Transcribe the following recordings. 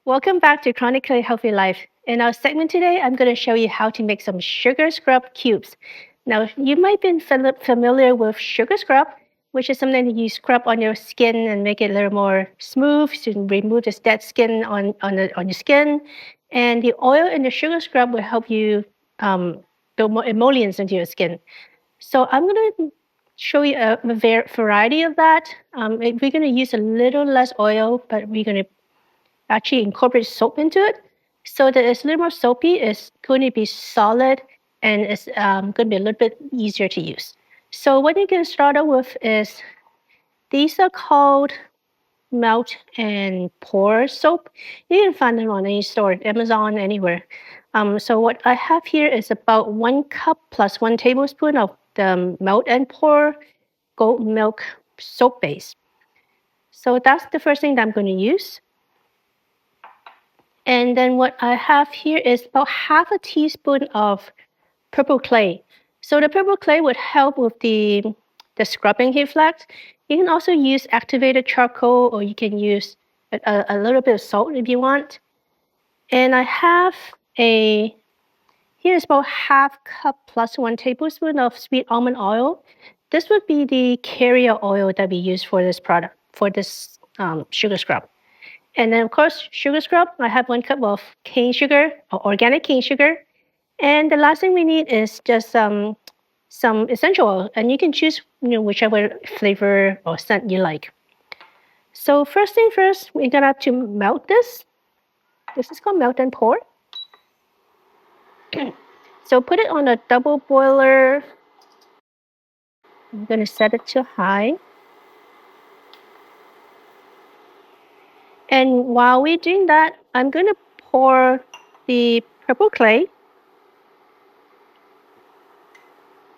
Welcome back to Chronically Healthy Life. In our segment today, I'm going to show you how to make some sugar scrub cubes. Now, you might be familiar with sugar scrub, which is something that you scrub on your skin and make it a little more smooth to remove this dead skin on your skin. And the oil in the sugar scrub will help you build more emollients into your skin. So I'm going to show you a variety of that. We're going to use a little less oil, but we're going to actually incorporate soap into it so that it's a little more soapy. It's going to be solid and it's going to be a little bit easier to use. So what you can start out with is these are called melt and pour soap. You can find them on any store, Amazon, anywhere. So what I have here is about 1 cup plus 1 tablespoon of the melt and pour goat milk soap base. So that's the first thing that I'm going to use. And then what I have here is about half a teaspoon of purple clay. So the purple clay would help with the scrubbing reflex. You can also use activated charcoal, or you can use a little bit of salt if you want. And I have here's about half cup plus 1 tablespoon of sweet almond oil. This would be the carrier oil that we use for this product, for this sugar scrub. And then, of course, sugar scrub. I have 1 cup of cane sugar or organic cane sugar. And the last thing we need is just some essential oil. And you can choose whichever flavor or scent you like. So first thing first, we're going to have to melt this. This is called melt and pour. So put it on a double boiler. I'm going to set it to high. And while we're doing that, I'm going to pour the purple clay.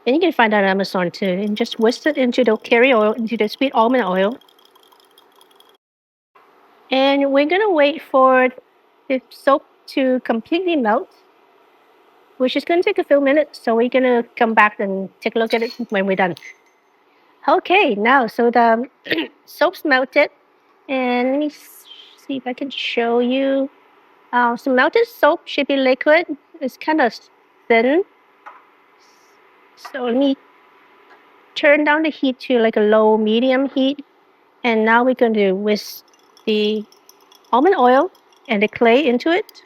And you can find that on Amazon too. And just whisk it into the carrier oil, into the sweet almond oil. And we're going to wait for the soap to completely melt, which is going to take a few minutes. So we're going to come back and take a look at it when we're done. Okay, now, so the soap's melted. And let me see if I can show you. So melted soap should be liquid. It's kind of thin. So let me turn down the heat to like a low medium heat. And now we're going to whisk the almond oil and the clay into it.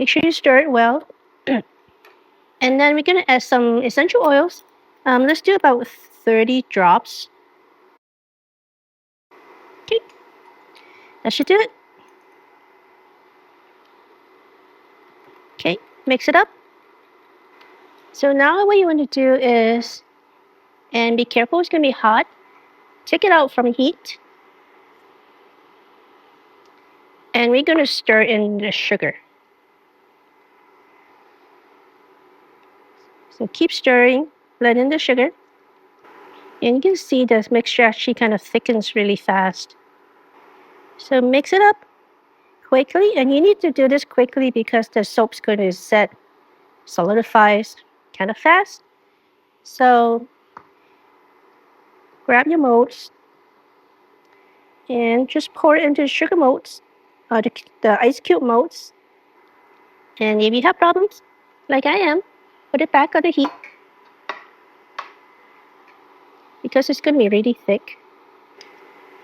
Make sure you stir it well. And then we're going to add some essential oils. Let's do about 30 drops. Okay, that should do it. Okay, mix it up. So now what you want to do is, and be careful, it's going to be hot. Take it out from heat. And we're going to stir in the sugar. So keep stirring, let in the sugar. And you can see the mixture actually kind of thickens really fast. So mix it up quickly. And you need to do this quickly because the soap's going to solidifies kind of fast. So grab your molds and just pour it into the sugar molds, the ice cube molds. And if you have problems, like I am, put it back on the heat because it's going to be really thick.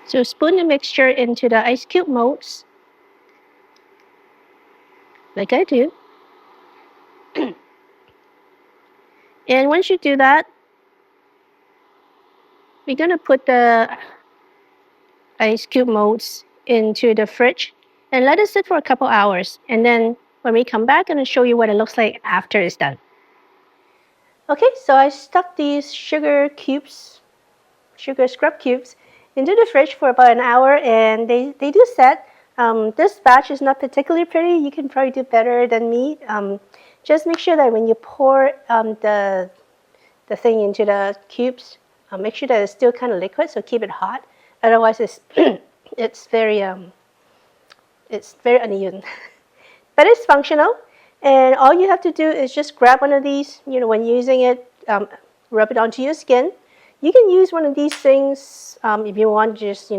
So spoon the mixture into the ice cube molds, like I do. And once you do that, we're going to put the ice cube molds into the fridge and let it sit for a couple hours. And then when we come back, I'm going to show you what it looks like after it's done. Okay, so I stuck these sugar scrub cubes, into the fridge for about an hour, and they do set. This batch is not particularly pretty. You can probably do better than me. Just make sure that when you pour the thing into the cubes, make sure that it's still kind of liquid, so keep it hot. Otherwise, it's it's very uneven. But it's functional, and all you have to do is just grab one of these. When using it, rub it onto your skin. You can use one of these things if you want, just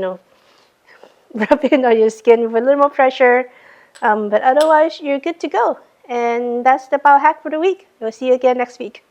rub in on your skin with a little more pressure. But otherwise, you're good to go. And that's the biohack for the week. We'll see you again next week.